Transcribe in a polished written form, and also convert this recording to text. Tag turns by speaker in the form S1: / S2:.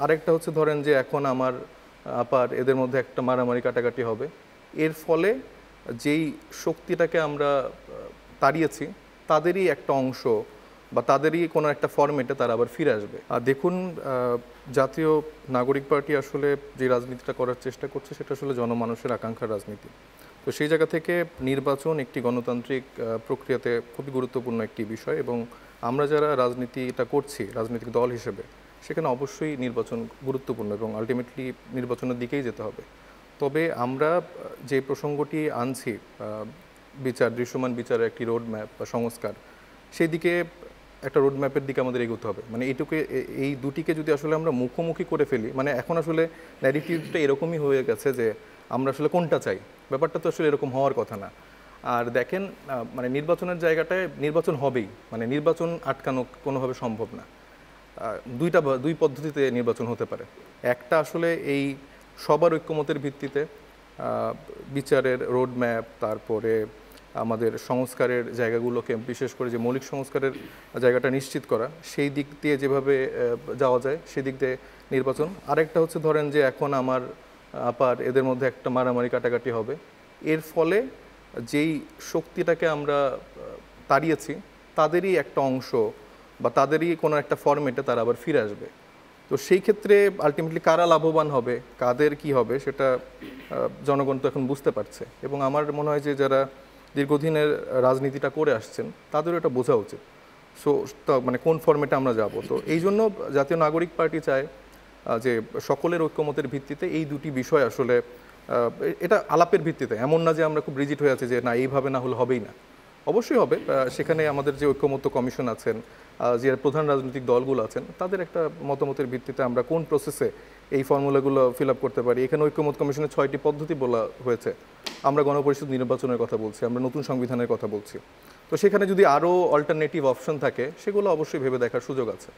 S1: আরেকটা হচ্ছে ধরেন যে এখন আমার আপার এদের মধ্যে একটা মারামারি কাটাকাটি হবে, এর ফলে যেই শক্তিটাকে আমরা তাড়িয়েছি তাদেরই একটা অংশ বা তাদেরই কোনো একটা ফরম্যাটে তারা আবার ফিরে আসবে। আর দেখুন, জাতীয় নাগরিক পার্টি আসলে যে রাজনীতিটা করার চেষ্টা করছে সেটা আসলে জনমানুষের আকাঙ্ক্ষার রাজনীতি। তো সেই জায়গা থেকে নির্বাচন একটি গণতান্ত্রিক প্রক্রিয়াতে খুবই গুরুত্বপূর্ণ একটি বিষয়, এবং আমরা যারা রাজনীতিটা করছি রাজনৈতিক দল হিসেবে, সেখানে অবশ্যই নির্বাচন গুরুত্বপূর্ণ এবং আলটিমেটলি নির্বাচনের দিকেই যেতে হবে। তবে আমরা যে প্রসঙ্গটি আনছি, দৃশ্যমান বিচারের একটি রোড ম্যাপ বা সংস্কার, সেই দিকে একটা রোড ম্যাপের দিকে আমাদের এগোতে হবে। মানে এই দুটিকে যদি আসলে আমরা মুখোমুখি করে ফেলি, মানে এখন আসলে ন্যারেটিভটা এরকমই হয়ে গেছে যে আমরা আসলে কোনটা চাই, ব্যাপারটা তো আসলে এরকম হওয়ার কথা না। আর দেখেন, মানে নির্বাচনের জায়গাটায় নির্বাচন হবেই, মানে নির্বাচন আটকানো কোনোভাবে সম্ভব না। দুই পদ্ধতিতে নির্বাচন হতে পারে। একটা আসলে এই সবার ঐক্যমতের ভিত্তিতে বিচারের রোড ম্যাপ, তারপরে আমাদের সংস্কারের জায়গাগুলোকে, বিশেষ করে যে মৌলিক সংস্কারের জায়গাটা নিশ্চিত করা, সেই দিক দিয়ে যেভাবে যাওয়া যায় সেদিক দিয়ে নির্বাচন। আরেকটা হচ্ছে ধরেন যে এখন আমার আপার এদের মধ্যে একটা মারামারি কাটাকাটি হবে, এর ফলে যেই শক্তিটাকে আমরা তাড়িয়েছি তাদেরই একটা অংশ বা তাদেরই কোনো একটা ফরম্যাটে তারা আবার ফিরে আসবে। তো সেই ক্ষেত্রে আলটিমেটলি কারা লাভবান হবে, কাদের কি হবে, সেটা জনগণ তো এখন বুঝতে পারছে। এবং আমার মনে হয় যে যারা দীর্ঘদিনের রাজনীতিটা করে আসছেন তাদেরও এটা বোঝা উচিত। সো মানে কোন ফরম্যাটে আমরা যাব। তো এই জন্য জাতীয় নাগরিক পার্টি চায় যে সকলের ঐক্যমতের ভিত্তিতে এই দুটি বিষয় আসলে এটা আলাপের ভিত্তিতে, এমন না যে আমরা খুব রিজিড হয়ে আছি যে না এইভাবে না হলে হবেই না। অবশ্যই হবে। সেখানে আমাদের যে ঐক্যমত্য কমিশন আছেন, যে প্রধান রাজনৈতিক দলগুলো আছেন, তাদের একটা মতামতের ভিত্তিতে আমরা কোন প্রসেসে এই ফর্মুলাগুলো ফিল আপ করতে পারি। এখানে ঐক্যমত কমিশনের 6টি পদ্ধতি বলা হয়েছে। আমরা গণপরিষদ নির্বাচনের কথা বলছি, আমরা নতুন সংবিধানের কথা বলছি। তো সেখানে যদি আরও অল্টারনেটিভ অপশন থাকে, সেগুলো অবশ্যই ভেবে দেখার সুযোগ আছে।